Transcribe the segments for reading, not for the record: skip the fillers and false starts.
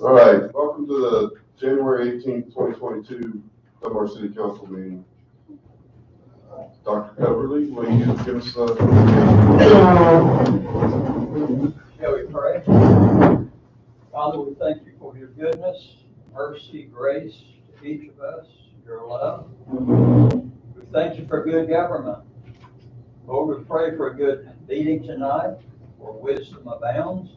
All right, welcome to the January 18th, 2022 Dunbar City Council meeting. Dr. Coverly, will you give us the... Shall we pray? Father, we thank you for your goodness, mercy, grace to each of us, your love. We thank you for good government. Lord, we pray for a good meeting tonight, where wisdom abounds.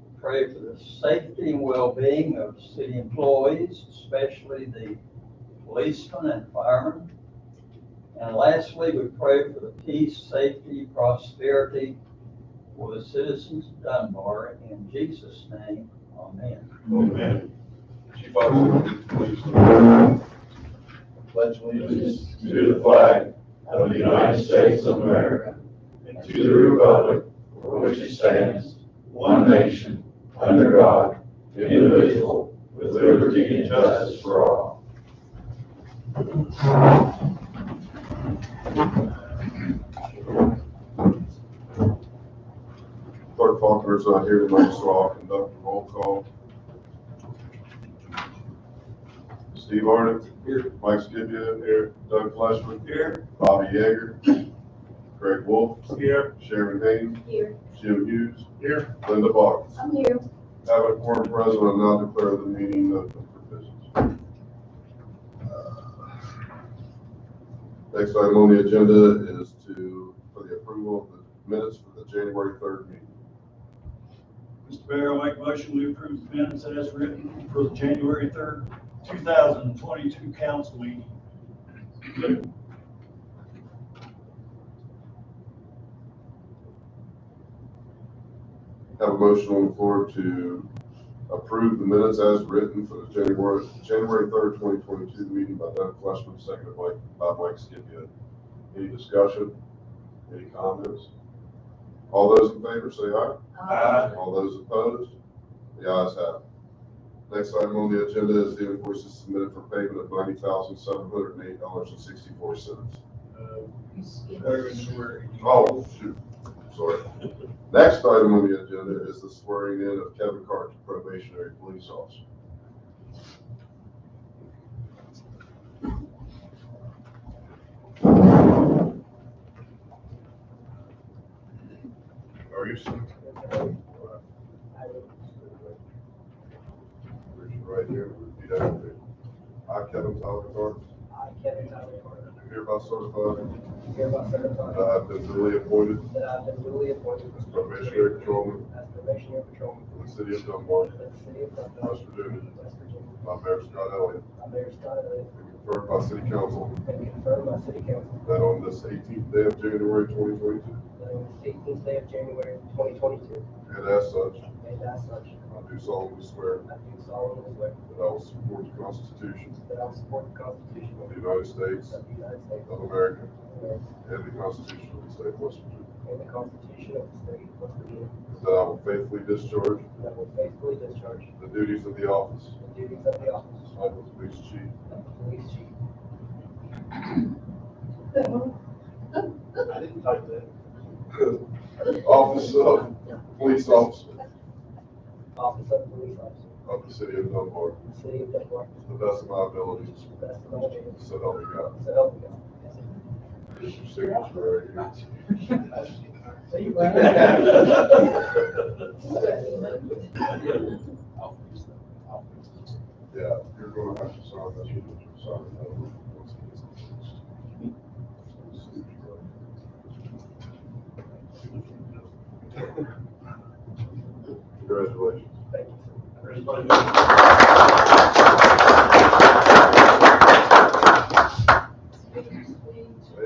We pray for the safety and well-being of city employees, especially the policemen and firemen. And lastly, we pray for the peace, safety, prosperity for the citizens of Dunbar. In Jesus' name, amen. Amen. Chief Officer, please. Pledge allegiance to the flag of the United States of America and to the republic for which it stands, one nation, under God, indivisible, with liberty and justice for all. Clerk Faulkner's not here tonight, so I'll conduct a roll call. Steve Arnott. Here. Mike Scipio. Here. Doug Fleshman. Here. Bobby Yeager. Greg Wolf. Here. Sharon Haynes. Here. Jim Hughes. Here. Linda Boggs. I'm here. Having a quorum present, I now declare the meeting open for business. Next item on the agenda is for the approval of the minutes for the January 3rd meeting. Mr. Mayor, I make a motion we approve the minutes as written for the January 3rd, 2022 council meeting. Have a motion on the floor to approve the minutes as written for the January 3rd, 2022 meeting by Doug Fleshman, seconded by Mike Scipio. Any discussion? Any comments? All those in favor say aye. Aye. All those opposed? The ayes have it. Next item on the agenda is the invoices submitted for payment of $90,708.64. Oh, shoot. Sorry. Next item on the agenda is the swearing in of Kevin Carter, probationary police officer. Are you sir? Right here, repeat after me. I, Kevin Tyler Carter, I, Kevin Tyler Carter, hereby certified hereby certify that I have been duly appointed that I have been duly appointed as probationary patrolman as probationary patrolman for the city of Dunbar, for the city of Dunbar, West Virginia, West Virginia. by Mayor Scott Elliott, by Mayor Scott Elliott, and confirmed by city council and confirmed by city council that on this 18th day of January 2022, that on the 18th day of January 2022, and as such, and as such, I do solemnly swear I do solemnly swear that I will support the Constitution that I will support the Constitution of the United States of the United States of America and and the Constitution of the state of West Virginia, the Constitution of the state of West Virginia, that I will faithfully discharge and I will faithfully discharge the duties of the office the duties of the office of the police chief of police chief. I didn't type that. office of police officer Office of police officer of the city of Dunbar, of the city of Dunbar, to the best of my abilities, to the best of my ability, so help me God. so help me God. Here's your signature right here. So you Yeah, you're going to have to sign this. Sign it. Congratulations. Thank you.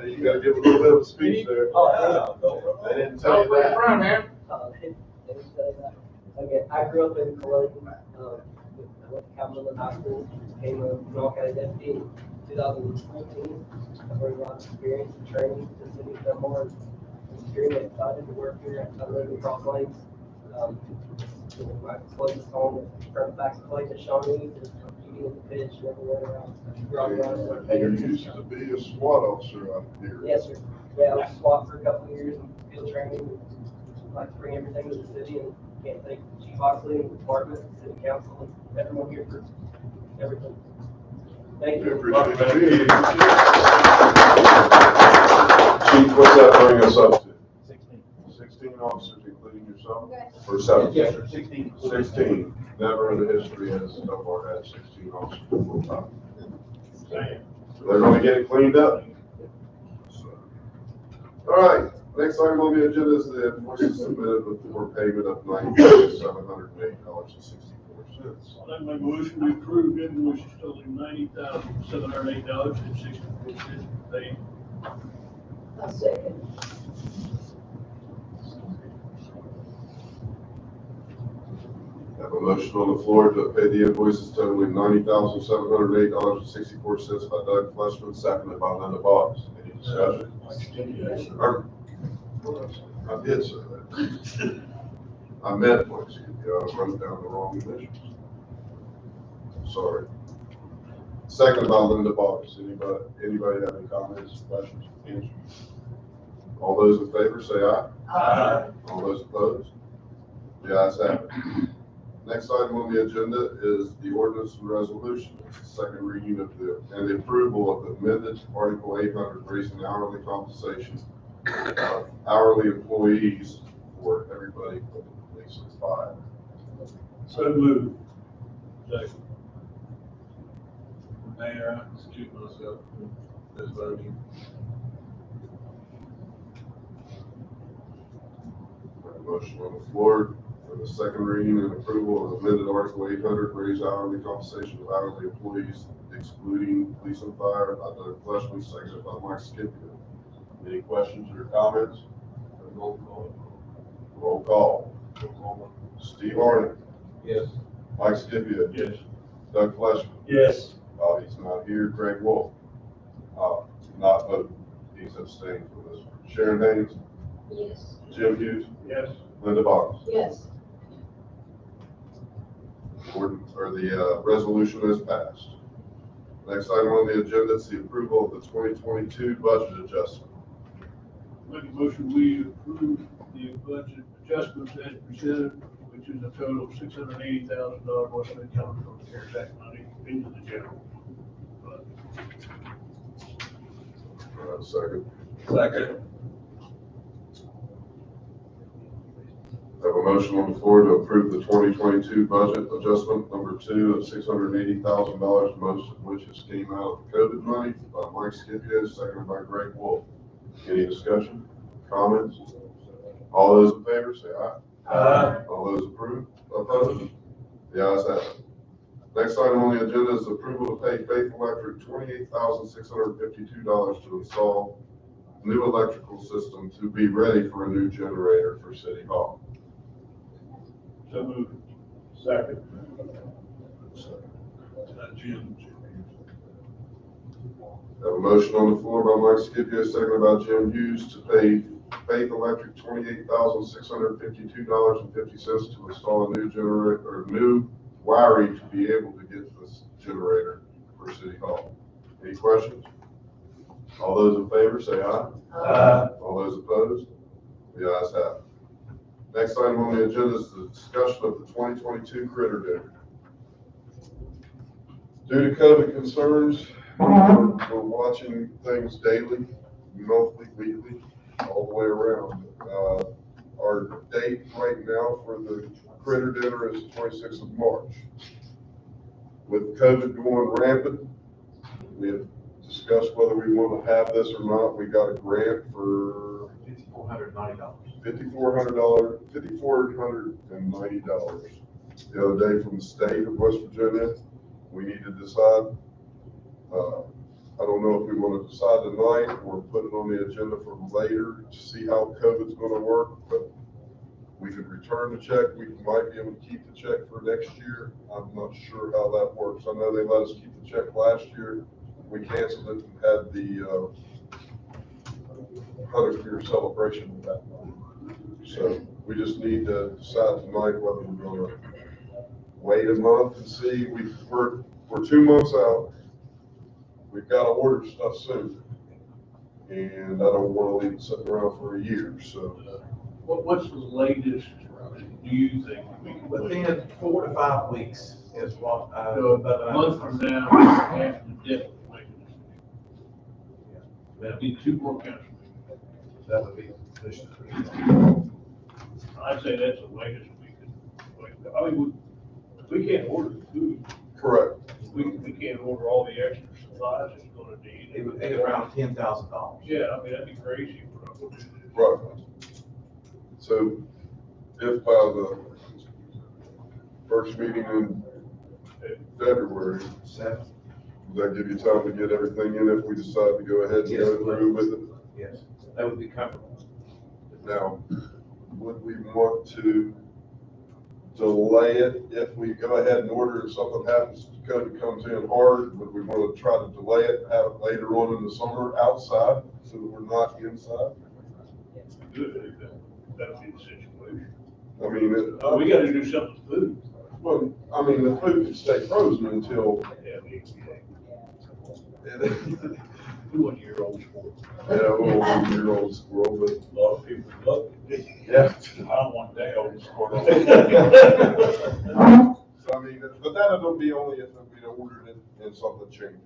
Hey, you gotta give a little bit of a speech there. They didn't tell you that. They didn't say that. Okay, I grew up in Cologne. I went to Cumberland High School, became a North County deputy, 2019. I've learned a lot of experience and training to the city of Dunbar. I'm extremely excited to work here at Untitled Chapter. My closest home is front backs play to Shawnee, just competing in the pitch and everywhere else. You used to be a SWAT officer out here. Yes, sir. Yeah, I was SWAT for a couple of years in field training. I'd like to bring everything to the city, and can't thank Chief Oxley and the department, city council, and everyone here for everything. Thank We you. appreciate you. Chief, what's that bring us up to? 16 officers, including yourself? Or 7? Yes, sir, 16. 16. Never in the history has Dunbar had 16 officers full time. They're going to get it cleaned up. So. All right. Next item on the agenda is the invoices submitted before payment of $90,708.64. I make a motion to approve invoices totaling $90,708.64 paid. I'll second. Have a motion on the floor to pay the invoices totaling $90,708.64 by Doug Fleshman, seconded by Linda Boggs. Any discussion? I did say that. I meant Mike Scipio. I wrote down the wrong initials. Sorry. Seconded by Linda Boggs. Anybody have any comments, questions, answers? All those in favor say aye. Aye. All those opposed? The ayes have it. Next item on the agenda is the ordinance and resolution. It's the second reading of and the approval of the amended Article 800, raising hourly compensation of hourly employees for everybody but the police and fire. So moved. Second. Mayor, I excuse myself from this voting. Motion on the floor for the second reading and approval of amended Article 800, raise hourly compensation of hourly employees, excluding police and fire, by Doug Fleshman, seconded by Mike Scipio. Any questions or comments? Roll call. Steve Arnett. Yes. Mike Scipio. Yes. Doug Fleshman. Yes. He's not here. Greg Wolf. Not voting. He's abstaining from this one. Sharon Haynes. Yes. Jim Hughes. Yes. Linda Boggs. Yes. The resolution is passed. Next item on the agenda is the approval of the 2022 budget adjustment. Make a motion, we approve the budget adjustments as presented, which is a total of $680,000, what's been coming from the CARES Act money into the general fund. Second. Second. I have a motion on the floor to approve the 2022 budget adjustment number 2 of $680,000, most of which has came out of COVID money, by Mike Scipio, seconded by Greg Wolf. Any discussion, comments? All those in favor say aye. Aye. All those opposed? The ayes have it. Next item on the agenda is approval to pay Faith Electric $28,652 to install new electrical system to be ready for a new generator for City Hall. So moved. Second. Jim. Have a motion on the floor by Mike Scipio, seconded by Jim Hughes, to pay Faith Electric $28,652.50 to install a new generator, or new wiring to be able to get this generator for City Hall. Any questions? All those in favor say aye. Aye. All those opposed? The ayes have it. Next item on the agenda is the discussion of the 2022 critter dinner. Due to COVID concerns, we're watching things daily, monthly, weekly, all the way around. Our date right now for the critter dinner is the 26th of March. With COVID going rampant, we have discussed whether we want to have this or not. We got a grant for $5,490 the other day from the state of West Virginia. We need to decide. I don't know if we want to decide tonight or put it on the agenda for later to see how COVID's going to work, but we could return the check. We might be able to keep the check for next year. I'm not sure how that works. I know they let us keep the check last year. we canceled it and had the 100-year celebration with that month. So we just need to decide tonight whether we're gonna wait a month and see. We're 2 months out. We've got to order stuff soon. And I don't want to leave it sitting around for a year, so. What's the latest, do you think? Within 4 to 5 weeks is what, So a month from now, we have to definitely make a decision. That'll be 2 more council meetings. that would be sufficient. I'd say that's the latest we could, I mean, we can't order the food. Correct. We can't order all the extra supplies it's gonna need. It would be around $10,000. Yeah, I mean, that'd be crazy for us to do this. Right. So if by the first meeting in February, Seven? does that give you time to get everything in if we decide to go ahead and Yes, go it would. through with it? Yes, that would be comfortable. Now, would we want to delay it if we go ahead and order and something happens, COVID comes in hard? Would we want to try to delay it, have it later on in the summer outside so that we're not inside? Good, that'd be the situation. I mean, We gotta do something with food. well, I mean, the food could stay frozen until, Yeah, we, yeah, 2-1-year-old sport. a little 1-year-old squirrel, but A lot of people love it. yeah. I want that old squirrel. So I mean, but that'll be only if we ordered it and something changes.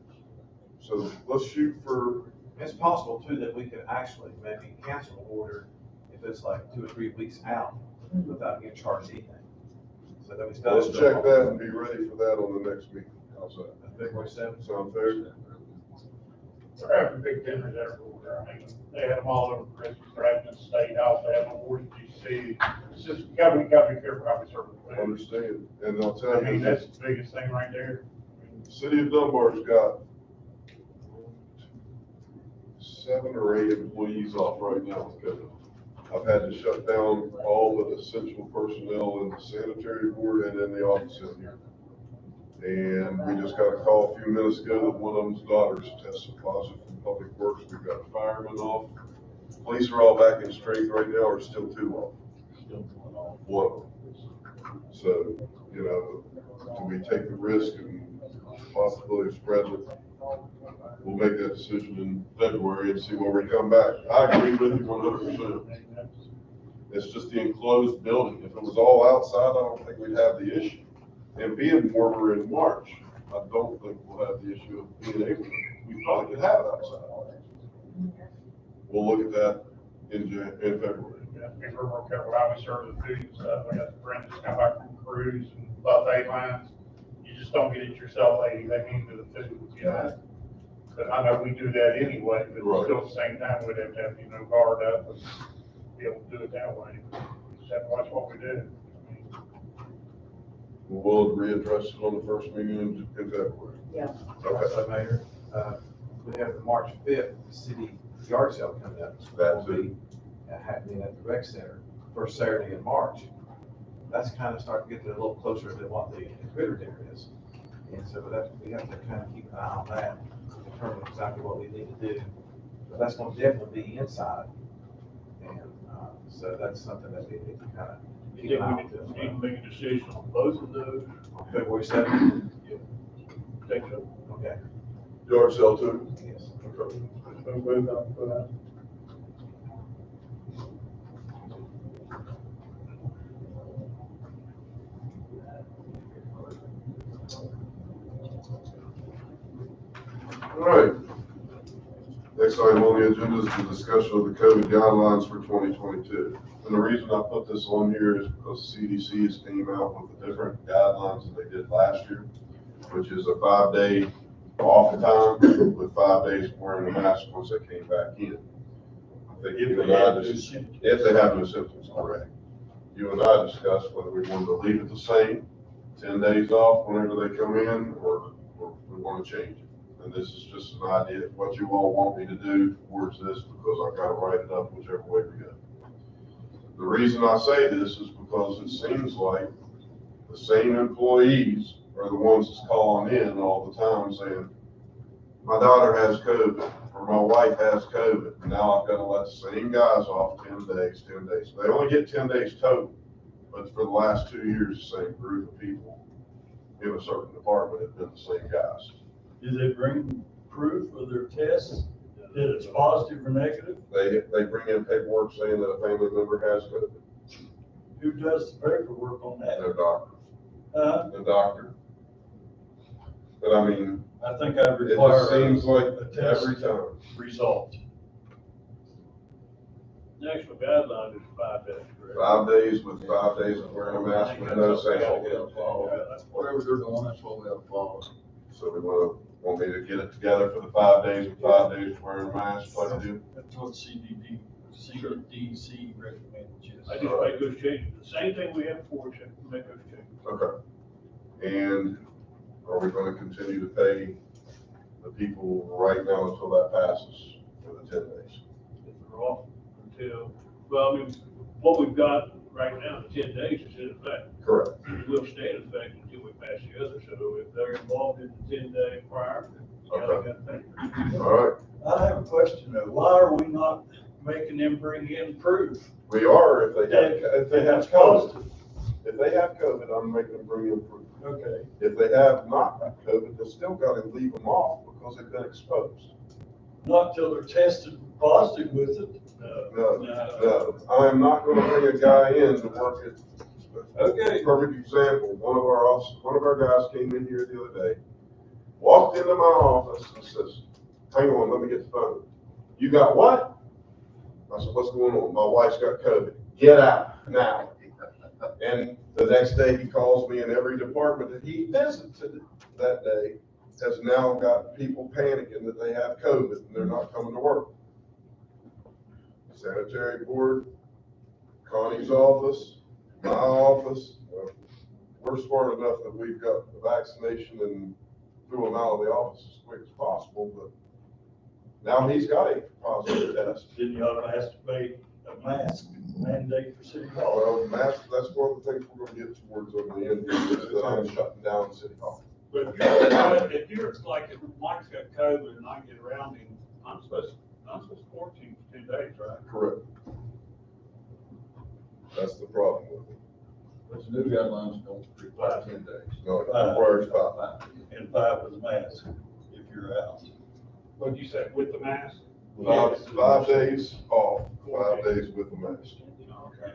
So let's shoot for, It's possible too that we could actually maybe cancel the order if it's like 2 or 3 weeks out without getting charged anything. So that we still. let's check that and be ready for that on the next meeting. How's that? February 7th. Sound fair? They're having big dinners everywhere. I mean, they had them all over Christmas. They're having a state house, they have awards GC. It's just, you gotta be careful how we serve the food. Understand. And I'll tell I you, mean, the that's the biggest thing right there. city of Dunbar's got 7 or 8 employees off right now with COVID. I've had to shut down all of the essential personnel in the sanitary board and in the office in here. And we just got a call a few minutes ago that one of them's daughters tested positive from Public Works. We've got a fireman off. Police are all back in strength right now, or still 2 off. One of them. So, you know, do we take the risk and possibility of spreading it? We'll make that decision in February and see where we come back. I agree with you 100%. It's just the enclosed building. If it was all outside, I don't think we'd have the issue. And being warmer in March, I don't think we'll have the issue of being able to. We probably could have it outside. We'll look at that in February. Yeah, be more careful how we serve the food and stuff. I got friends that come back from cruise and buffet lines. You just don't get it yourself, anything into the food, you know? But I know we do that anyway, but Right. still at the same time, we'd have to have, guard up and be able to do it that way. Just have to watch what we do. We'll readdress it on the first meeting in February. Yeah. Okay. Also, Mayor, we have the March 5th city yard sale coming up. That's Will be happening at the rec center, first Saturday in March. That's kind of starting to get a little closer to what the critter dinner is. And so we have to kind of keep an eye on that, determine exactly what we need to do. But that's going to definitely be inside. And so that's something that we need to kind of You keep think an eye we on. need to make a decision on both of those? On February 7th? Think so? Okay. Yard sale too? Yes. Okay. All right. Next item on the agenda is the discussion of the COVID guidelines for 2022. And the reason I put this on here is because CDC has came out with the different guidelines that they did last year, which is a 5-day off time with 5 days wearing a mask once they came back in. I think you and I just, if they have no symptoms, correct. You and I discussed whether we wanted to leave it the same, 10 days off whenever they come in, or we want to change it. And this is just an idea of what you all want me to do towards this, because I've got to write it up whichever way we go. The reason I say this is because it seems like the same employees are the ones that's calling in all the time saying, my daughter has COVID, or my wife has COVID, now I've got to let the same guys off 10 days, 10 days. They only get 10 days total, but for the last 2 years, the same group of people in a certain department have been the same guys. Do they bring proof of their tests, that it's positive or negative? They bring in paperwork saying that a family member has COVID. Who does the paperwork on that? Their doctor. The doctor. But I mean, I think I it require just seems like a test every time. result. National guideline is 5 days, correct? 5 days with 5 days of wearing a mask with no sample. Whatever they're doing, that's what we have to follow. So we want me to get it together for the 5 days and 5 days wearing a mask like I do? That's what CDC recommends, yes. I just make those changes. The same thing we had before, except we make those changes. Okay. And are we gonna continue to pay the people right now until that passes for the 10 days? If they're off until, well, I mean, what we've got right now, the 10 days is in effect. Correct. It will stay in effect until we pass the other, so if they're involved in the 10-day prior, then you gotta pay. All right. I have a question though. Why are we not making them bring in proof? We are if they have COVID. Positive. If they have COVID, I'm making them bring in proof. Okay. If they have not got COVID, they still gotta leave them off because they've been exposed. Not till they're tested positive with it. No. I am not gonna bring a guy in to work it. Okay. Perfect example, one of our guys came in here the other day, walked into my office and says, hang on, let me get the phone. You got what? I said, what's going on? My wife's got COVID. Get out now. And the next day he calls me, and every department that he visited that day has now got people panicking that they have COVID and they're not coming to work. Sanitary board, Connie's office, my office, we're smart enough that we've got the vaccination and threw him out of the office as quick as possible, but now he's got a positive test. Didn't you anticipate a mask mandate for City Hall? Well, mask, that's one of the things we're gonna get towards on the end here, is that I'm shutting down City Hall. But if you're like, if Mike's got COVID and I get around him, I'm supposed to quarantine for 10 days, right? Correct. That's the problem with it. But the new guidelines don't require 10 days. No, it requires 5. And 5 with a mask if you're out. What'd you say, with the mask? 5 days off, 5 days with the mask. Okay.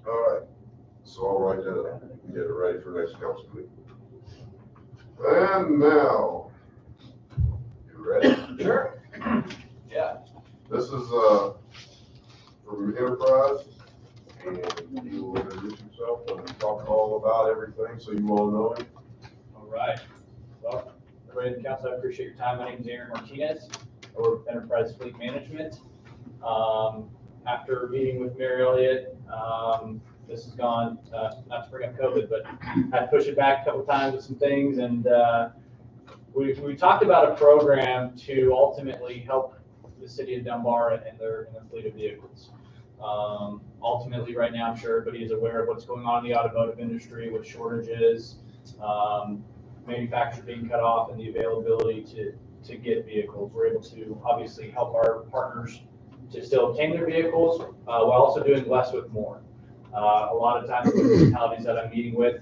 All right, so I'll write that up and get it ready for next council meeting. And now, you ready? Sure. Yeah. This is, from Enterprise, and you will introduce yourself and talk all about everything, so you all know him. All right. Well, everybody in the council, I appreciate your time. My name is Aaron Martinez. I work with Enterprise Fleet Management. After meeting with Mary Elliott, this has gone, not to bring up COVID, but I had to push it back a couple times with some things. And we talked about a program to ultimately help the city of Dunbar and their fleet of vehicles. Ultimately, right now, I'm sure everybody is aware of what's going on in the automotive industry with shortages, manufacturers being cut off, and the availability to get vehicles. We're able to obviously help our partners to still obtain their vehicles while also doing less with more. A lot of times, the municipalities that I'm meeting with,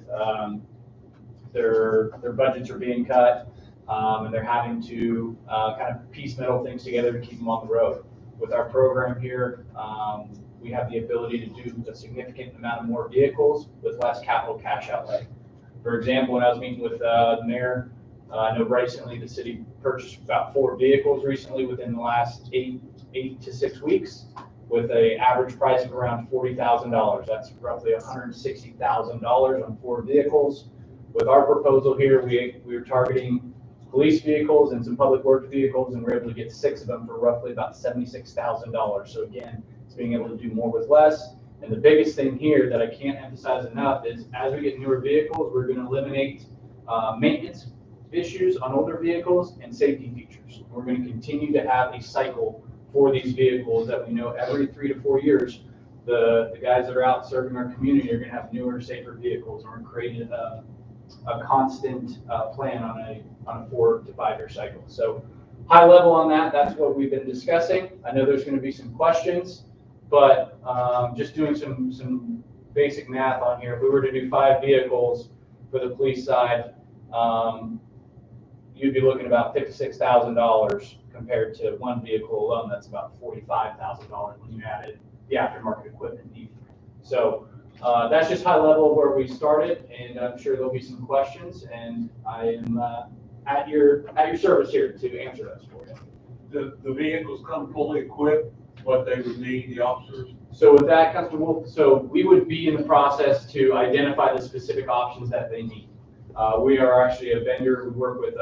their budgets are being cut, and they're having to kind of piecemeal things together to keep them on the road. With our program here, we have the ability to do a significant amount of more vehicles with less capital cash outlay. For example, when I was meeting with the mayor, I know recently the city purchased about 4 vehicles recently within the last 8 to 6 weeks, with an average price of around $40,000. That's roughly $160,000 on 4 vehicles. With our proposal here, we're targeting police vehicles and some public works vehicles, and we're able to get 6 of them for roughly about $76,000. So again, it's being able to do more with less. And the biggest thing here that I can't emphasize enough is as we get newer vehicles, we're going to eliminate maintenance issues on older vehicles and safety features. We're going to continue to have a cycle for these vehicles that we know every 3 to 4 years, the guys that are out serving our community are going to have newer, safer vehicles. We're creating a constant plan on a 4 to 5 year cycle. So high level on that, that's what we've been discussing. I know there's going to be some questions, but just doing some basic math on here. If we were to do 5 vehicles for the police side, you'd be looking about $56,000 compared to 1 vehicle alone. That's about $45,000 when you added the aftermarket equipment needed. So that's just high level where we started, and I'm sure there'll be some questions, and I am at your service here to answer those for you. The vehicles come fully equipped, what they would need, the officers? So with that, Councilman Wolf, so we would be in the process to identify the specific options that they need. We are actually a vendor. We work with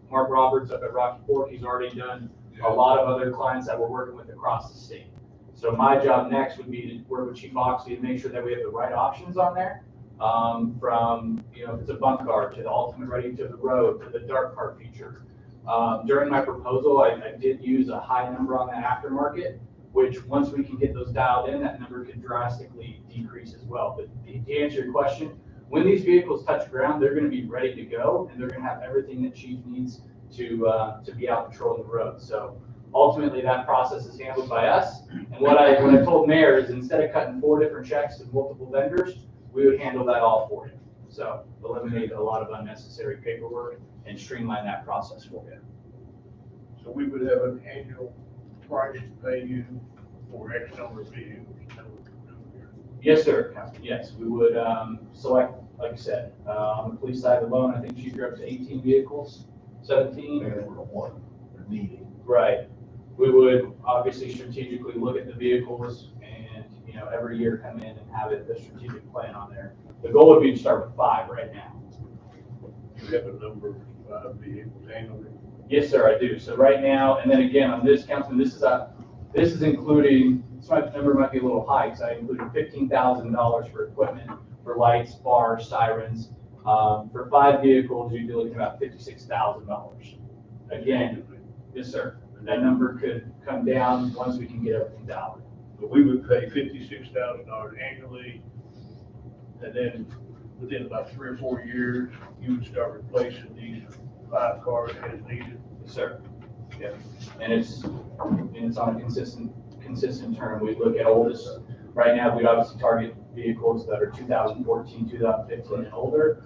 Mark Roberts up at Rocky Fork. He's already done a lot of other clients that we're working with across the state. So my job next would be to work with Chief Oxley to make sure that we have the right options on there. From, if it's a bunk car to the ultimate ready to the road to the dark car feature. During my proposal, I did use a high number on that aftermarket, which once we can get those dialed in, that number could drastically decrease as well. But to answer your question, when these vehicles touch ground, they're going to be ready to go, and they're going to have everything that Chief needs to be out patrolling the road. So ultimately, that process is handled by us. And what I told Mayor is instead of cutting 4 different checks to multiple vendors, we would handle that all for you. So eliminate a lot of unnecessary paperwork and streamline that process for you. So we would have an annual price to pay you for X number of vehicles. Yes, sir. Yes, we would select, like I said, on the police side alone, I think Chief, you're up to 18 vehicles, 17. And we're one, we're needing. Right. We would obviously strategically look at the vehicles and, every year come in and have a strategic plan on there. The goal would be to start with 5 right now. You have a number of vehicles annually? Yes, sir, I do. So right now, and then again on this, Councilman, this is including, this number might be a little high because I included $15,000 for equipment, for lights, bars, sirens. For 5 vehicles, you'd be looking at about $56,000. Again, yes, sir. That number could come down once we can get everything dialed. But we would pay $56,000 annually, and then within about 3 or 4 years, you would start replacing these 5 cars as needed. Yes, sir. Yeah. And it's on a consistent term. We look at oldest. Right now, we obviously target vehicles that are 2014, 2015 and older.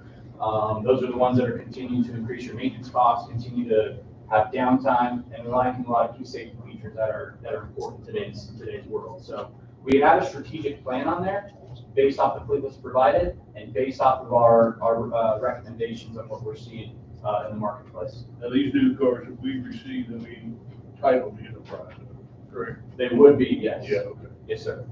Those are the ones that are continuing to increase your maintenance costs, continue to have downtime, and lacking a lot of key safety features that are important in today's world. So we have a strategic plan on there based off the fleet that's provided and based off of our recommendations on what we're seeing in the marketplace. Now, these new cars that we've received, I mean, titled the enterprise, correct? They would be, yes. Yeah, okay. Yes, sir.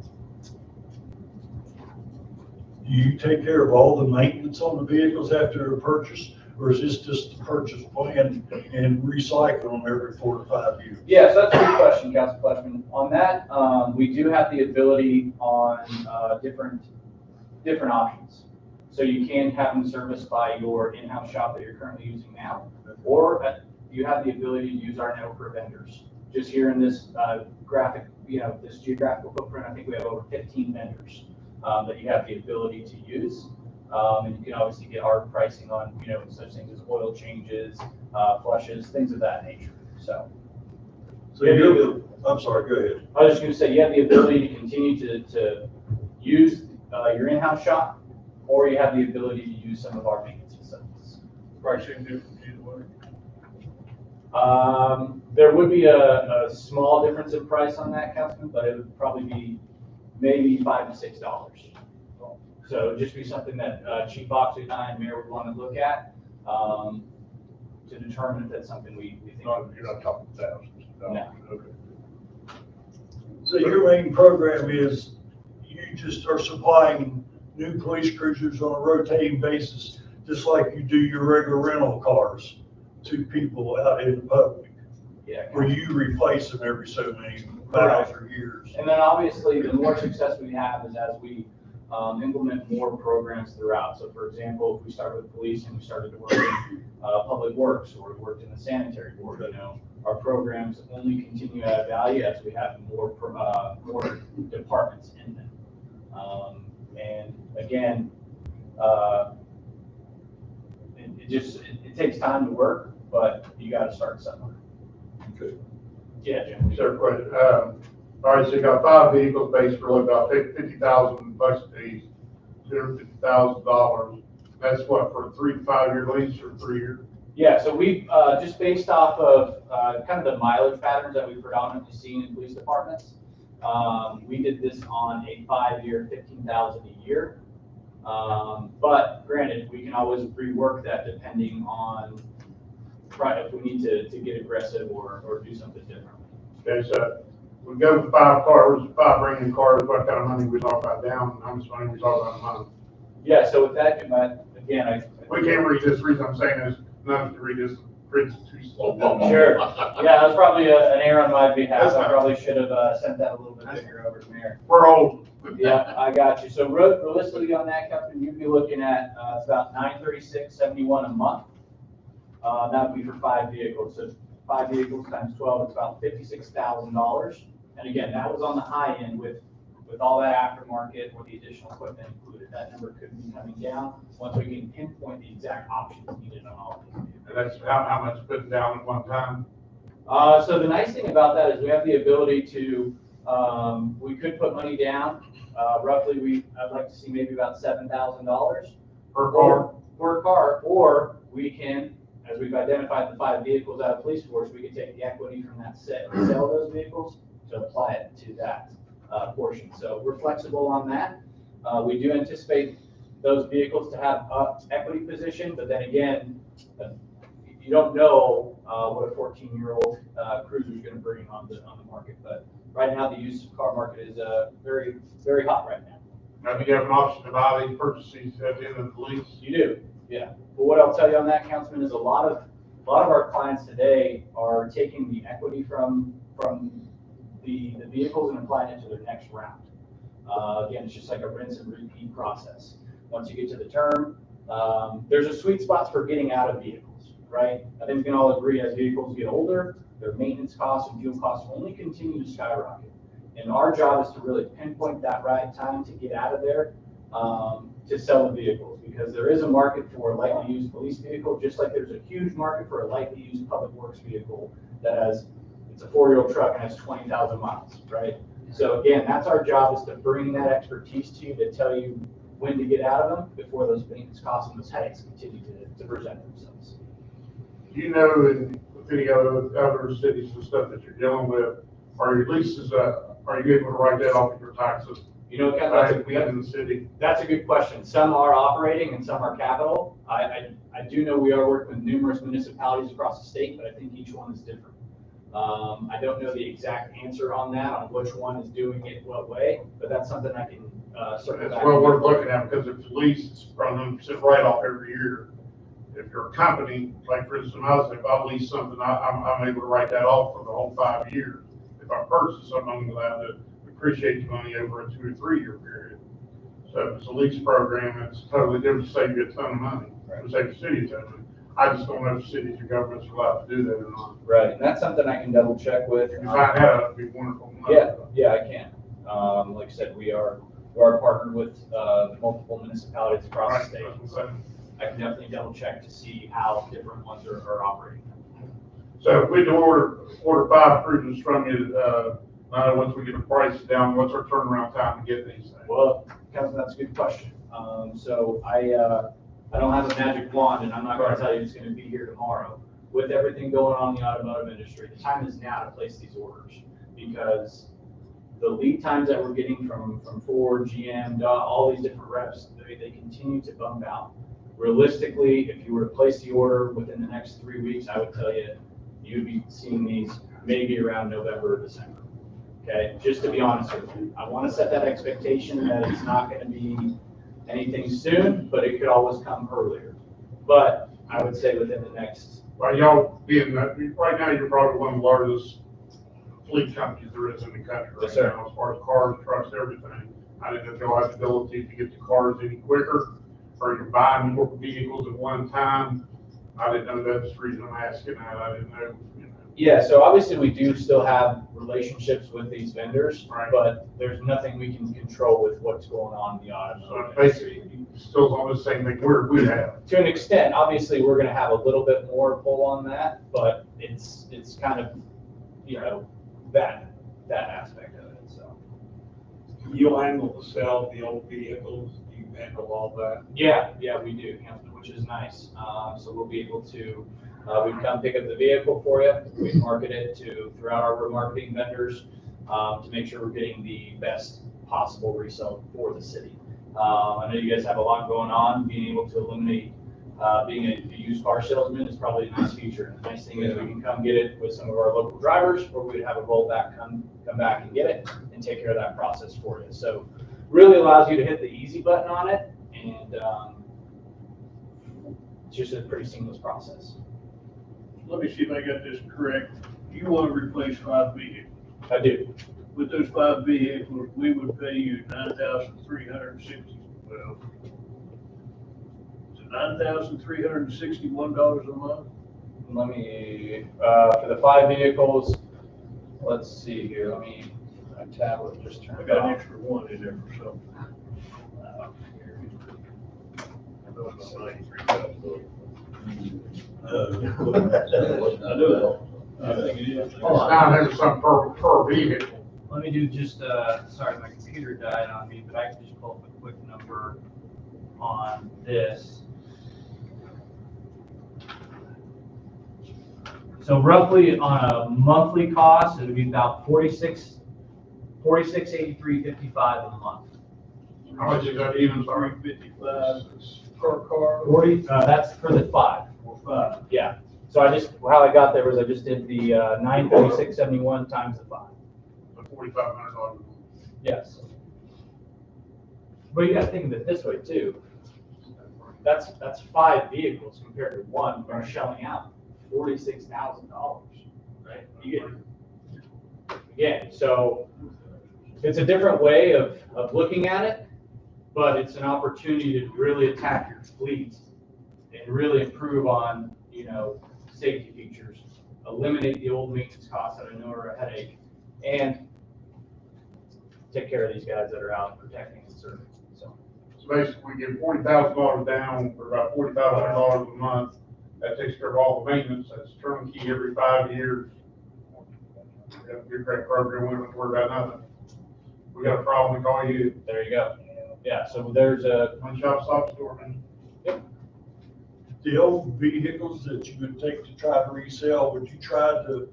Do you take care of all the maintenance on the vehicles after they're purchased, or is this just the purchase plan and recycle them every 4 to 5 years? Yes, that's a good question, Council Fleshman. On that, we do have the ability on different options. So you can have them serviced by your in-house shop that you're currently using now, or you have the ability to use our network vendors. Just here in this graphic, this geographical footprint, I think we have over 15 vendors that you have the ability to use. And you can obviously get our pricing on, such things as oil changes, flushes, things of that nature. So I'm sorry, go ahead. I was just going to say, you have the ability to continue to use your in-house shop, or you have the ability to use some of our maintenance facilities. Pricing difference either way? There would be a small difference in price on that, Councilman, but it would probably be maybe $5 to $6. So it'd just be something that Chief Oxley and I and Mayor would want to look at to determine if that's something we think. You're not talking thousands of dollars? No. Okay. So your main program is you just are supplying new police cruisers on a rotating basis, just like you do your regular rental cars to people out in the public, Yeah. where you replace them every so many miles or years. And then obviously, the more success we have is as we implement more programs throughout. So for example, if we start with police and we started to work in public works, or we worked in the sanitary board, our programs only continue to add value as we have more departments in them. And again, it takes time to work, but you gotta start somewhere. Okay. Yeah, Jim. Sir, question, all right, so you got 5 vehicles based for about $50,000 a piece, $250,000. That's what, for a 3 to 5 year lease or 3 year? Yeah, so we, just based off of, kind of the mileage patterns that we've predominantly seen in police departments, we did this on a 5-year, 15,000 a year. But granted, we can always rework that depending on, right, if we need to get aggressive or do something different. Okay, so we go with 5 cars, 5 brand new cars, what kind of money we talk about down, how much money we talk about a month? Yeah, so with that, again, We can't read this, reason I'm saying is, none to read this, print's too slow. Sure. Yeah, that was probably an error on my behalf. I probably should have sent that a little bit bigger over to Mayor. We're old. Yeah, I got you. So realistically on that, Captain, you'd be looking at, it's about $936.71 a month. That would be for 5 vehicles. So 5 vehicles times 12, it's about $56,000. And again, that was on the high end with all that aftermarket or the additional equipment included. That number could be coming down once we can pinpoint the exact options needed on all of these vehicles. And that's how much put down at one time? So the nice thing about that is we have the ability to, we could put money down. Roughly, I'd like to see maybe about $7,000 Per car? Per car, or we can, as we've identified the 5 vehicles out of police force, we can take the equity from that sale of those vehicles to apply it to that portion. So we're flexible on that. We do anticipate those vehicles to have equity position, but then again, you don't know what a 14-year-old cruiser is going to bring on the market. But right now, the used car market is very, very hot right now. Now, do you have an option to buy these purchases at the end of the lease? You do, yeah. But what I'll tell you on that, Councilman, is a lot of our clients today are taking the equity from the vehicles and applying it to their next round. Again, it's just like a rinse and repeat process. Once you get to the term, there's a sweet spots for getting out of vehicles, right? I think we can all agree as vehicles get older, their maintenance costs and fuel costs only continue to skyrocket. And our job is to really pinpoint that right time to get out of there to sell the vehicles, because there is a market for a lightly used police vehicle, just like there's a huge market for a lightly used public works vehicle that has, it's a 4-year-old truck and has 20,000 miles, right? So again, that's our job, is to bring that expertise to you, to tell you when to get out of them before those maintenance costs and those headaches continue to present themselves. Do you know with any other cities and stuff that you're dealing with, are your leases, are you able to write that off of your taxes? You know, Ken, that's a good question. Some are operating and some are capital. I do know we are working with numerous municipalities across the state, but I think each one is different. I don't know the exact answer on that, on which one is doing it what way, but that's something I can circle back. It's well worth looking at, because if it's leased, it's from 100% write-off every year. If you're a company, like for instance, if I lease something, I'm able to write that off for the whole 5 years. If I purchase something, I'm allowed to appreciate the money over a 2 or 3 year period. So if it's a lease program, it's totally different, to save you a ton of money, to save the city a ton of money. I just don't know if cities or governments are allowed to do that or not. Right, and that's something I can double check with. If you find out, that'd be wonderful. Yeah, I can. Like I said, we are partnered with multiple municipalities across the state. I can definitely double check to see how different ones are operating. So if we do order 5 cruisers from you, once we get the price down, what's our turnaround time to get these things? Well, Councilman, that's a good question. So I don't have a magic wand, and I'm not going to tell you it's going to be here tomorrow. With everything going on in the automotive industry, the time is now to place these orders, because the lead times that we're getting from Ford, GM, all these different reps, they continue to bump out. Realistically, if you were to place the order within the next 3 weeks, I would tell you, you'd be seeing these maybe around November or December. Okay, just to be honest with you, I want to set that expectation that it's not going to be anything soon, but it could always come earlier. But I would say within the next. Well, y'all being right now, you're probably one of the largest fleet companies there is in the country right now, as far as cars, trucks, everything. I didn't know if y'all had the ability to get the cars any quicker, or you're buying more vehicles at one time. I didn't know. That's the reason I'm asking that. I didn't know, Yeah, so obviously we do still have relationships with these vendors, Right. but there's nothing we can control with what's going on in the So automotive it's basically still on the same thing we have. To an extent, obviously, we're gonna have a little bit more pull on that, but it's kind of, you know, that aspect of it, so. You'll handle the sale of the old vehicles, you handle all that? Yeah, we do, which is nice. So we'll be able to, we can come pick up the vehicle for you, we market it throughout our remarketing vendors, to make sure we're getting the best possible resale for the city. I know you guys have a lot going on, being able to eliminate, being a used car salesman is probably a nice feature. The nice thing is we can come get it with some of our local drivers, or we'd have a rollback come back and get it and take care of that process for you. So really allows you to hit the easy button on it, and it's just a pretty seamless process. Let me see if I got this correct. You want to replace 5 vehicles. I do. With those 5 vehicles, we would pay you $9,360. Well, $9,361 a month. Let me, for the 5 vehicles, let's see here, my tablet just I turned got an off. extra one in there for something. I know it's about $93,000. I know. I think it is. Oh, now there's some per vehicle. Let me do just, sorry, my computer died on me, but I can just pull up a quick number on this. So roughly on a monthly cost, it would be about $46.83.55 a month. How much is that even, sorry? $355 per car. 40, that's for the 5. Or 5. Yeah. So how I got there was I just did the 936.71 times the 5. The $4,500. Yes. But you gotta think of it this way too. That's 5 vehicles compared to one, we're shelling out $46,000, right? Again, so it's a different way of looking at it, but it's an opportunity to really attack your fleet and really improve on, safety features, eliminate the old maintenance costs that I know are a headache, and take care of these guys that are out protecting and serving. So basically, we get $40,000 down for about $4,500 a month. That takes care of all the maintenance. That's turnkey every 5 years. We got a good great program. We don't have to worry about nothing. We got a problem, we call you. there you go. Yeah. So there's a One shop stop store, man. The old vehicles that you would take to try to resell, would you try to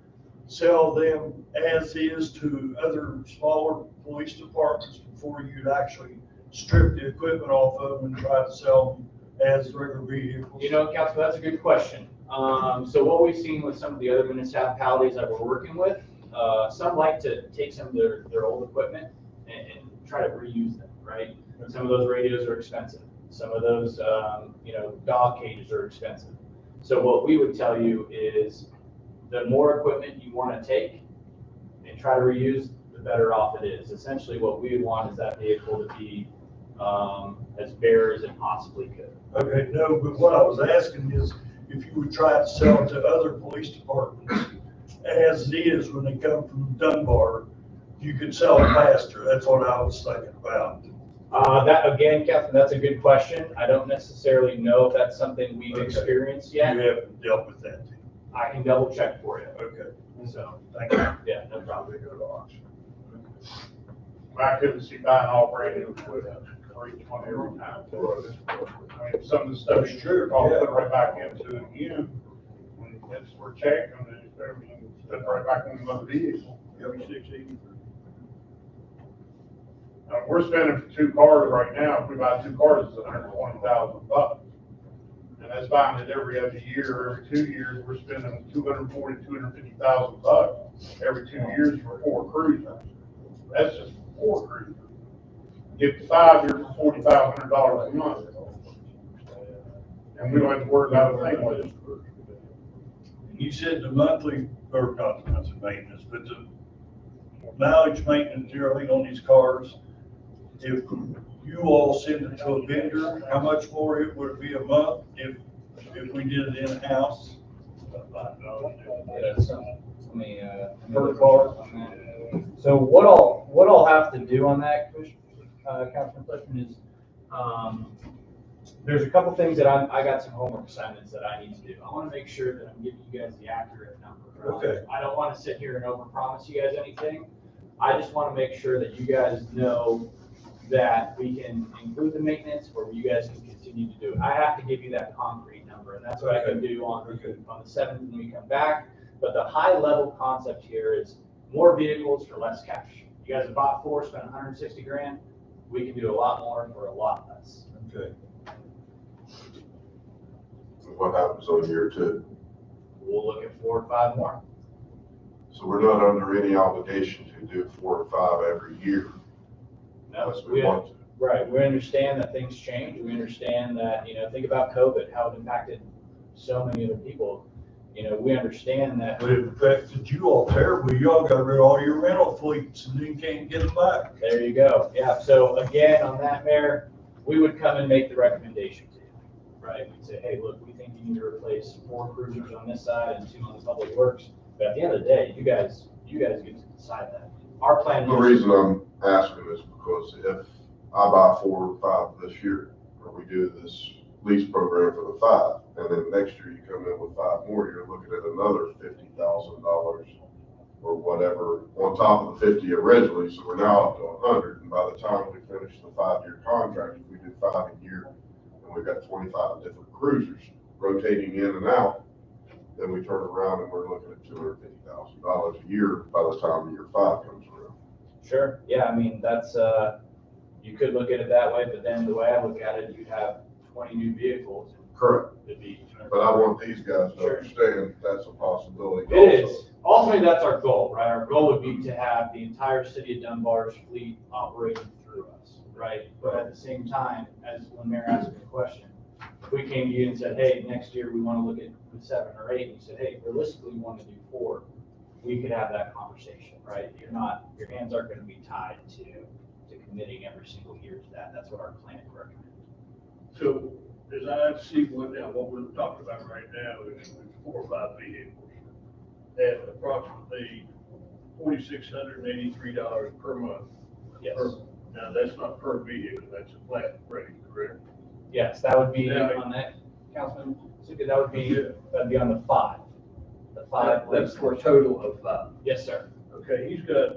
sell them as is to other smaller police departments before you'd actually strip the equipment off of them and try to sell them as regular vehicles? Council, that's a good question. So what we've seen with some of the other municipalities that we're working with, some like to take some of their old equipment and try to reuse them, right? Some of those radios are expensive. Some of those, dog cages are expensive. So what we would tell you is the more equipment you want to take and try to reuse, the better off it is. Essentially what we would want is that vehicle to be as bare as it possibly could. Okay, no, but what I was asking is if you would try to sell it to other police departments as is when they come from Dunbar, you could sell it faster. That's what I was thinking about. That again, Captain, that's a good question. I don't necessarily know if that's something we've experienced yet. You haven't dealt with that. I can double check for you. Okay, So, thank you. yeah, no problem. Go to auction. I couldn't see buying all brand new equipment for each one every time. I mean, some of the stuff is true, I'll put right back into it again. When it's for check, and then everything, put right back into the vehicle. We're spending for 2 cars right now. If we buy 2 cars, it's $120,000. And that's buying it every other year. Every 2 years, we're spending $240,000, $250,000 every 2 years for 4 cruisers. That's just 4 cruisers. Get 5 years for $4,500 a month. And we don't have to worry about a thing with it. You said the monthly, or not the monthly maintenance, but the mileage maintenance, everything on these cars, if you all send it to a vendor, how much more it would be a month if we did it in-house? Let me, per car on that. So what I'll have to do on that, Councilman Clifton, is, there's a couple things that I got some homework assignments that I need to do. I want to make sure that I'm giving you guys the accurate number. Okay. I don't want to sit here and overpromise you guys anything. I just want to make sure that you guys know that we can include the maintenance or you guys can continue to do it. I have to give you that concrete number, and that's what I can do on the 7th when we come back. But the high level concept here is more vehicles for less cash. You guys have bought 4, spent 160 grand. We can do a lot more for a lot less. Okay. What happens on year 2? We'll look at 4 or 5 more. So we're not under any obligation to do 4 or 5 every year. No, Unless we want to. right. We understand that things change. We understand that, think about COVID, how it impacted so many other people. We understand that. But it affected you all terribly. Y'all got rid of all your rental fleets and then can't get them back. There you go. Yeah. So again, on that, Mayor, we would come and make the recommendation to you, right? We'd say, hey, look, we think you need to replace 4 cruisers on this side and 2 on the public works. But at the end of the day, you guys get to decide that. Our plan. The reason I'm asking is because if I buy 4 or 5 this year, or we do this lease program for the 5, and then next year you come in with 5 more, you're looking at another $50,000 or whatever on top of the 50 originally. So we're now up to 100. And by the time we finish the 5-year contract, if we do 5 a year, and we've got 25 different cruisers rotating in and out, then we turn around and we're looking at $250,000 a year by the time year 5 comes around. Sure. Yeah. I mean, that's, you could look at it that way, but then the way I look at it, you'd have 20 new vehicles. Correct. It'd be, But I want these guys to Sure. understand that's a possibility. it also. is. Ultimately, that's our goal, right? Our goal would be to have the entire city of Dunbar's fleet operating through us, right? But at the same time, as when Mayor asked me a question, if we came to you and said, hey, next year we want to look at 7 or 8, and you said, hey, realistically, we want to do 4, we could have that conversation, right? Your hands aren't going to be tied to committing every single year to that. That's what our plan recommends. So, as I see what we're talking about right now is 4 or 5 vehicles at approximately $4,683 per month. Yes. Now, that's not per vehicle, that's a flat rate, correct? Yes, that would be Yeah. on that, Councilman, Zuka, that'd be on the 5. The 5. That's for a total of 5. Yes, sir. Okay, he's got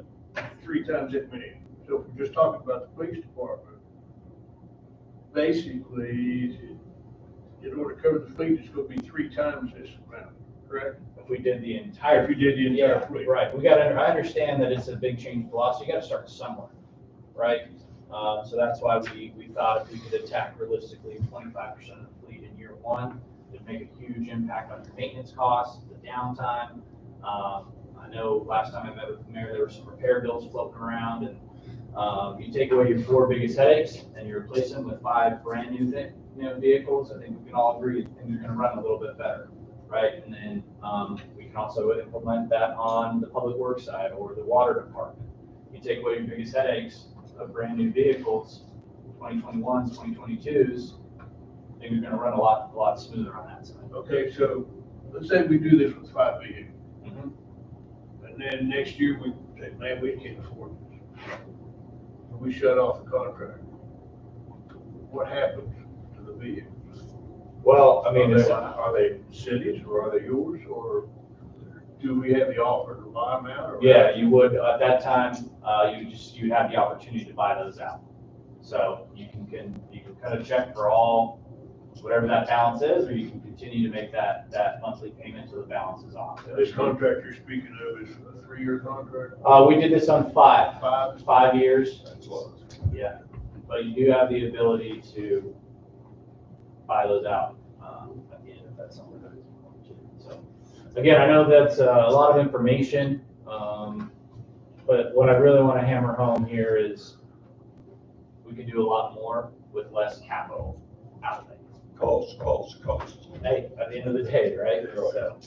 3 times that many. So if we're just talking about the police department, basically, in order to cover the fleet, it's gonna be 3 times this amount, correct? If we did the entire. If you did the entire fleet. Right, I understand that it's a big change for us, so you gotta start somewhere, right? So that's why we thought if we could attack realistically 25% of the fleet in year 1, it'd make a huge impact on your maintenance costs, the downtime. I know last time I met with the mayor, there were some repair bills floating around, and you take away your 4 biggest headaches and you replace them with 5 brand new vehicles. I think we can all agree things are going to run a little bit better, right? And then we can also implement that on the public works side or the water department. You take away your biggest headaches of brand new vehicles, 2021s, 2022s, things are going to run a lot smoother on that side. Okay, so let's say we do this with 5 vehicles. Mm-hmm. And then next year we say, man, we can't afford this. And we shut off the contract. What happens to the vehicles? Well, I mean, Are they cities or are they yours, or do we have the offer to buy them out? Or yeah, you would, at that time, you'd have the opportunity to buy those out. So you can kind of check for all, whatever that balance is, or you can continue to make that monthly payment till the balance is off. This contract you're speaking of is a 3-year contract? We did this on 5. 5 years. That's what. Yeah, but you do have the ability to buy those out at the end if that's something that you want to do. So, again, I know that's a lot of information, but what I really want to hammer home here is we can do a lot more with less capital outlay. Cost. Hey, at the end of the day, right? So,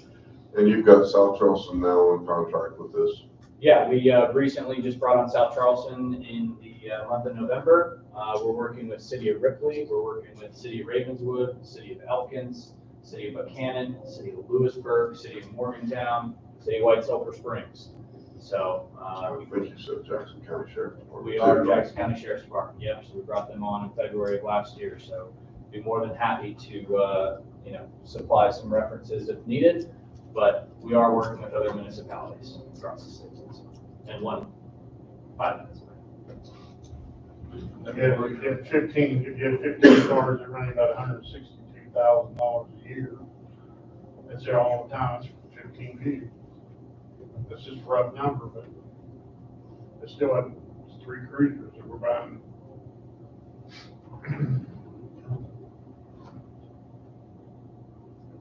And you've got South Charleston now on contract with this. yeah, we recently just brought on South Charleston in the month of November. We're working with City of Ripley, we're working with City of Ravenswood, City of Elkins, City of Buchanan, City of Lewisburg, City of Morgantown, citywide Sulphur Springs. So, I think you said Jackson County Sheriff's Department. we are Jackson County Sheriff's Department, yep, so we brought them on in February of last year, so be more than happy to, supply some references if needed, but we are working with other municipalities across the state, and 5 minutes away. Yeah, we get 15 cars that run about $162,000 a year. That's there all the time, it's 15 vehicles. That's just a rough number, but it's still, it's 3 cruisers that we're buying.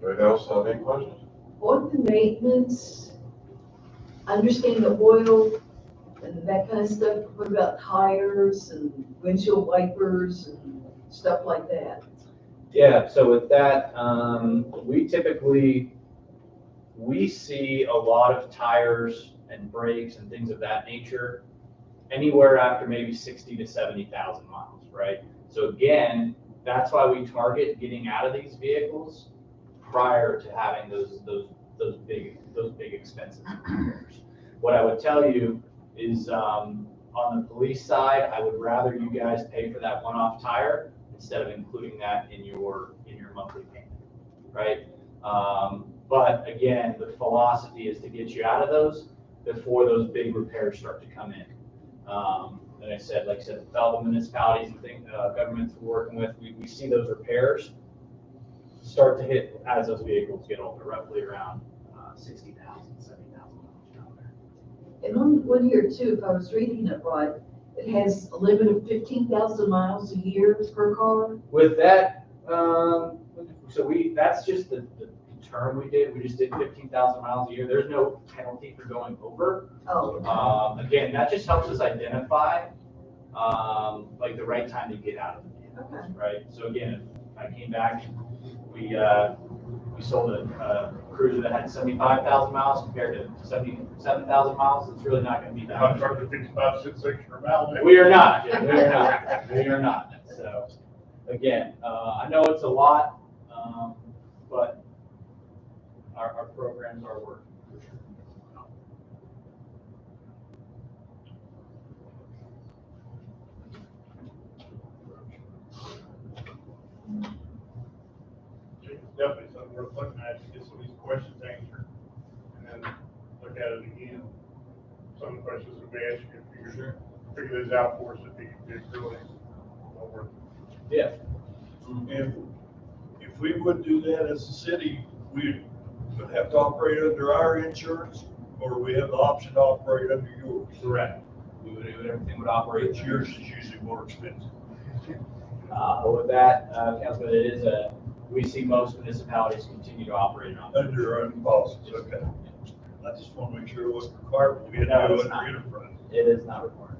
Anybody else have any questions? On the maintenance, I understand the oil and that kind of stuff. What about tires and windshield wipers and stuff like that? Yeah, so with that, we see a lot of tires and brakes and things of that nature anywhere after maybe 60 to 70,000 miles, right? So again, that's why we target getting out of these vehicles prior to having those big expenses. What I would tell you is, on the police side, I would rather you guys pay for that one-off tire instead of including that in your monthly payment, right? But again, the philosophy is to get you out of those before those big repairs start to come in. And I said, like I said, with all the municipalities and governments we're working with, we see those repairs start to hit as those vehicles get older, roughly around 60,000, 70,000 miles down there. And on one here too, if I was reading it right, it has a limit of 15,000 miles a year per car. With that, that's just the term we did. We just did 15,000 miles a year. There's no penalty for going over. Oh. Again, that just helps us identify like the right time to get out of the vehicle, Okay. right? So again, if I came back, we sold a cruiser that had 75,000 miles compared to 77,000 miles. It's really not going to be that I'm much. charging 55 cents extra a mile. We are not. Yeah, we are not. We are not. So again, I know it's a lot, but our programs are working for sure. Definitely something worth looking at to get some of these questions answered, and then look at it again. Some of the questions that we asked you, figure those out for us, it'd be really well worth it. Yeah. If we would do that as a city, we would have to operate under our insurance, or we have the option to operate under yours. Correct. Everything would operate. But yours is usually more expensive. But with that, Councilman, it is we see most municipalities continue to operate on Under our own policies, okay. I just want to make sure it wasn't required, we had No, to do it's it not. under enterprise. It is not required.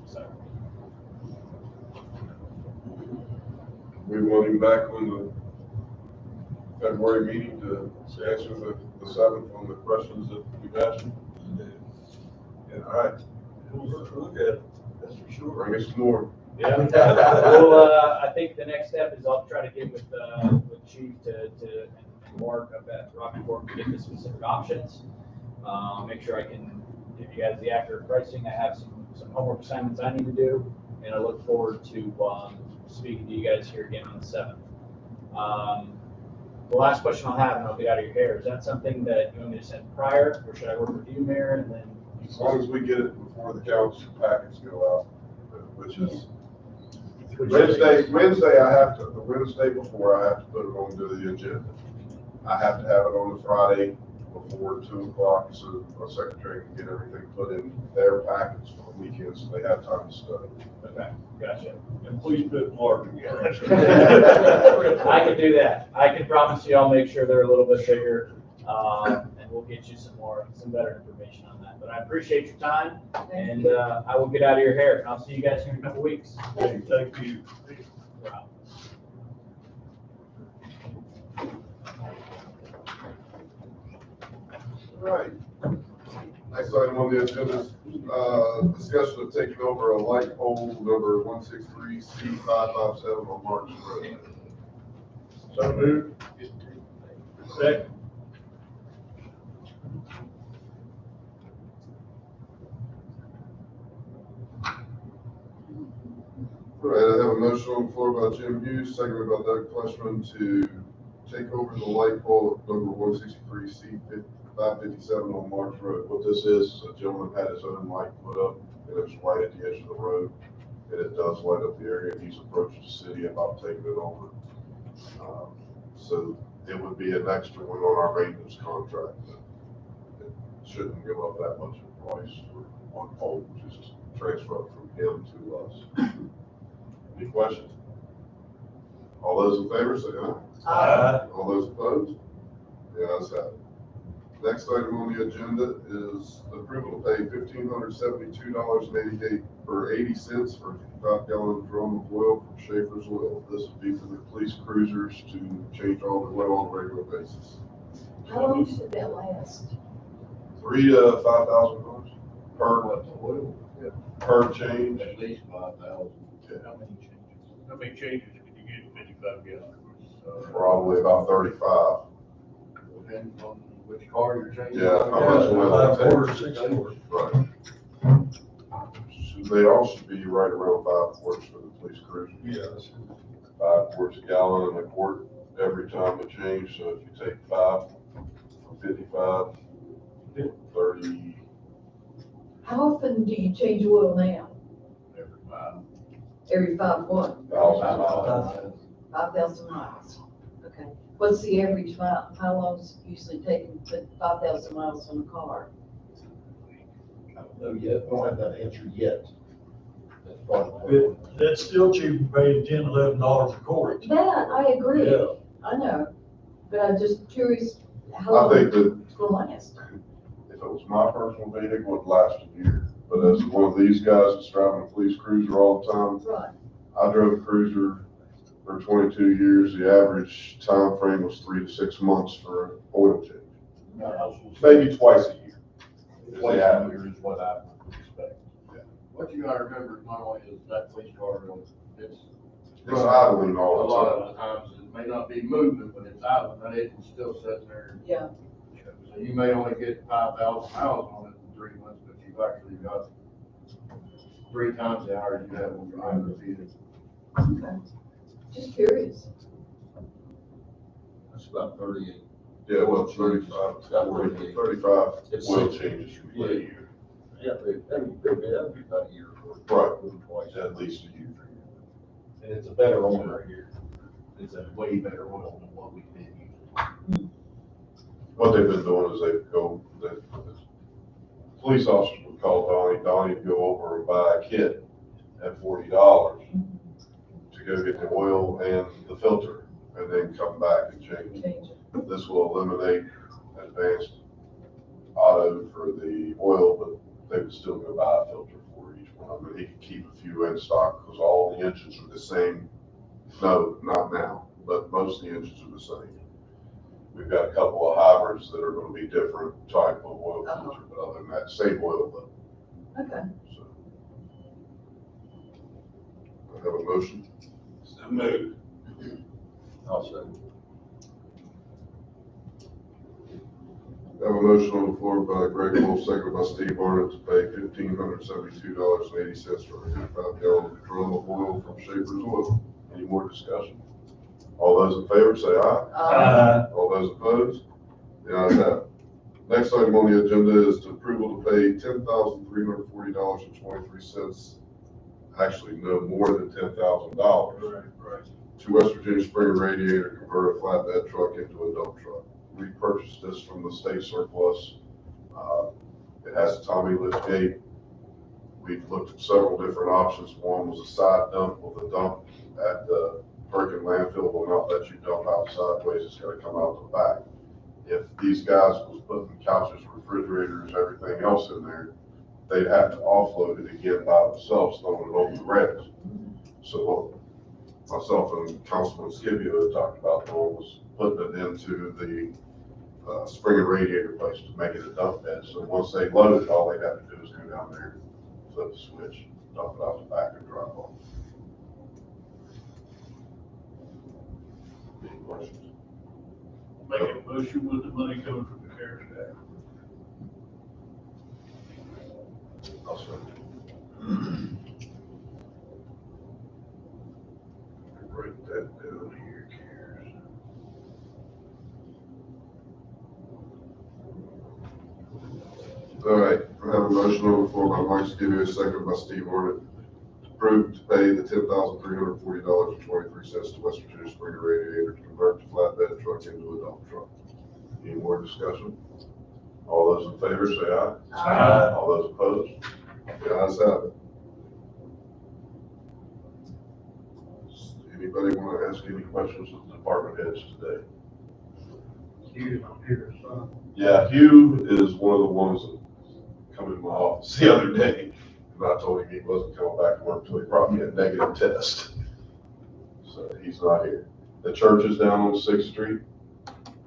So. We want him back on the February meeting to answer the 7th on the questions that we've asked him. Yeah, all right. We'll look at it, that's for sure. Bring us some more. Yeah. Well, I think the next step is I'll try to get with Chief and Mark up at Rocky Fork to get the specific options. Make sure I can give you guys the accurate pricing. I have some homework assignments I need to do, and I look forward to speaking to you guys here again on the 7th. The last question I'll have, and I'll get out of your hair, is that something that you want me to send prior, or should I work with you, Mayor, and then? As long as we get it before the council packets go out, which is Wednesday, the Wednesday before, I have to put it onto the agenda. I have to have it on the Friday before 2 o'clock, so our secretary can get everything put in their packets for the weekend, so they have time to study. Okay, gotcha. And please put Mark together. I can do that. I can promise you I'll make sure they're a little bit bigger, and we'll get you some better information on that. But I appreciate your time, and I will get out of your hair, and I'll see you guys here in a couple weeks. Thank you. Wow. All right. Next item on the agenda is discussion of taking over a light pole number 163C557 on Martin Road. So moved. Second. Right, I have a motion on the floor by Jim Hughes, seconded by Doug Fleshman to take over the light pole at number 163 C 557 on Marks Road. What this is a gentleman had his own light put up, and it's right at the edge of the road, and it does light up the area, and he's approached the city about taking it over. So it would be an extra one on our maintenance contract. It shouldn't give up that much in price for one pole, just transfer from him to us. Any questions? All those in favor say aye. All those opposed? The ayes have it. Next item on the agenda is approval to pay $1,572.80 for 55-gallon drum of oil from Schaefer's Oil. This would be for the police cruisers to change all the oil on a regular basis. How long should that last? $3,000 to $5,000 Oil, per change. at least 5,000. How many changes can you get in 55 gallons? Probably about 35. Depends on which car you're changing. Yeah, how much oil it 5 quarters, takes. 6 quarters. Right. So they all should be right around 5 quarts for the police cruiser. Yes. 5 quarts a gallon and a quart every time they change. So if you take 5 from 55, 30. How often do you change oil now? Every 5. Every 5 $1,000. 5,000 miles. Okay. What's the average mile? How long is it usually taking to put 5,000 miles on a car? I don't know yet, we don't have that answer yet. That's probably. That's still cheaper paying $10, $11 a quart. That, I agree. Yeah. I know. But I'm just curious how I long think that it's gonna last. if it was my personal vehicle, it would last a year. But as one of these guys that's driving a police cruiser all the time, Right. I drove a cruiser for 22 years. The average time frame was 3 to 6 months for an oil change. Maybe twice a year. Twice Yeah. a year is what I would expect. What you gotta remember is not only is that police car, it's It's idling a all the lot time. of the times, it may not be moving, but it's idling, that engine's still sitting there. Yeah. So you may only get 5,000 miles on it in 3 months, but you've actually got 3 times the hours you have on your own vehicle. Okay. Just curious. That's about 38. Yeah, well, 35, 40, 35 It's oil six. changes for a year. Yeah, that'd be about a year. Right. Twice. At least a year. And it's a better oil right here. It's a way better oil than what we've been using. What they've been doing is the police officers would call Donnie would go over and buy a kit at $40 to go get the oil and the filter, and then come back and change. Change it. This will eliminate advanced auto for the oil, but they would still go buy a filter for each one. I mean, he could keep a few in stock because all the engines are the same. No, not now, but most of the engines are the same. We've got a couple of hybrids that are going to be different type of oil filter, but other than that, same oil though. Okay. So, I have a motion. So moved. I'll say. I have a motion on the floor by Greg Wolf, seconded by Steve Arnott to pay $1,572.80 for a 55-gallon drum of oil from Schaefer's Oil. Any more discussion? All those in favor say aye. All those opposed? The ayes have it. Next item on the agenda is to approval to pay $10,340.23, actually no more than $10,000, to West Virginia Spring Radiator to convert a flatbed truck into a dump truck. We purchased this from the state surplus. It has a Tommy lift gate. We've looked at several different options. One was a side dump with a dump at the Perkin landfill will not let you dump out sideways. It's got to come out the back. If these guys was putting couches, refrigerators, everything else in there, they'd have to offload it again by themselves, throwing it over the rails. So what myself and Councilman Scipio had talked about doing was putting it into the spring and radiator place to make it a dump bed. So once they load it, all they have to do is go down there, flip the switch, dump it out the back and drive off. Any questions? Make a motion with the money coming from the CARES Act. I'll second. All right, I have a motion on the floor by Mike Skibby, second by Steve Hornet. Approved to pay the $10,340.23 to West Virginia Springer Radiator to convert the flatbed truck into a dump truck. Any more discussion? All those in favor say aye. Aye. All those opposed? The ayes have it. Anybody want to ask any questions of the department heads today? Hugh's on here, so. Yeah, Hugh is one of the ones that come in my office the other day. And I told him he wasn't coming back to work until he brought me a negative test. So he's not here. The church is down on 6th Street,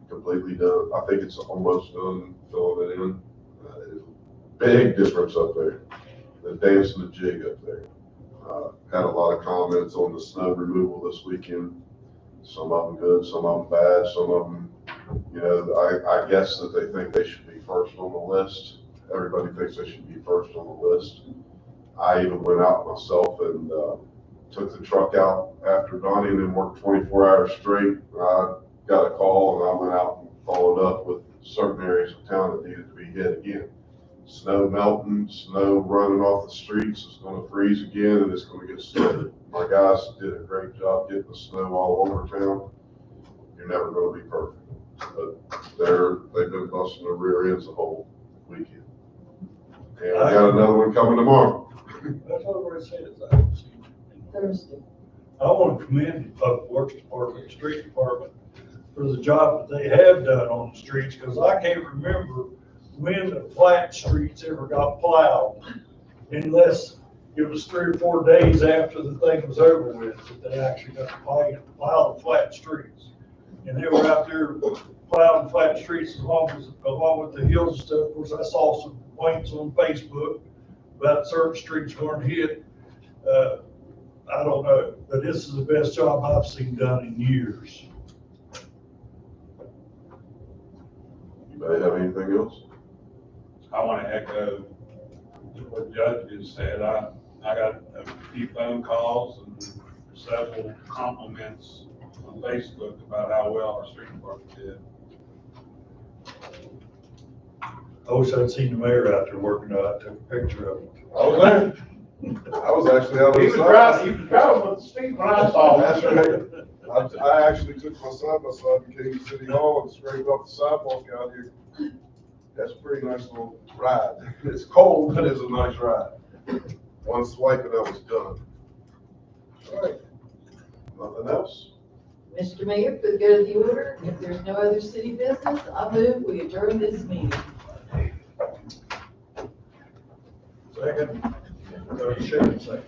completely done. I think it's almost done filling it in. Big difference up there. The dancing the jig up there. Had a lot of comments on the snow removal this weekend. Some of them good, some of them bad, some of them, you know, I guess that they think they should be first on the list. Everybody thinks they should be first on the list. I even went out myself and took the truck out after Donnie and then worked 24 hours straight. I got a call and I went out and followed up with certain areas of town that needed to be hit again. Snow melting, snow running off the streets, it's gonna freeze again and it's gonna get slick. My guys did a great job getting the snow all over town. You're never gonna be perfect, but they've been busting their rear ends the whole weekend. And we got another one coming tomorrow. That's what I said, is Thursday. I want to commend the Public Works Department, Street Department, for the job that they have done on the streets, because I can't remember when the flat streets ever got plowed, unless it was 3 or 4 days after the thing was over with, that they actually got to plow the flat streets. And they were out there plowing flat streets along with the hills and stuff. Of course, I saw some complaints on Facebook about certain streets weren't hit. I don't know, but this is the best job I've seen done in years. Anybody have anything else? I want to echo what Judge just said. I got a few phone calls and several compliments on Facebook about how well our street department did. I wish I'd seen the mayor out there working on it. I took a picture of it. I was there. I was actually out on He the was side. driving with the speed when I saw That's him. right. I actually took my side by side and came to City Hall and scraped off the sidewalk out here. That's a pretty nice little ride. It's cold, but it's a nice ride. One swipe and I was done. All right. Nothing else? Mr. Mayor, for the good of the order, if there's no other city business, I move we adjourn this meeting. Second. Second.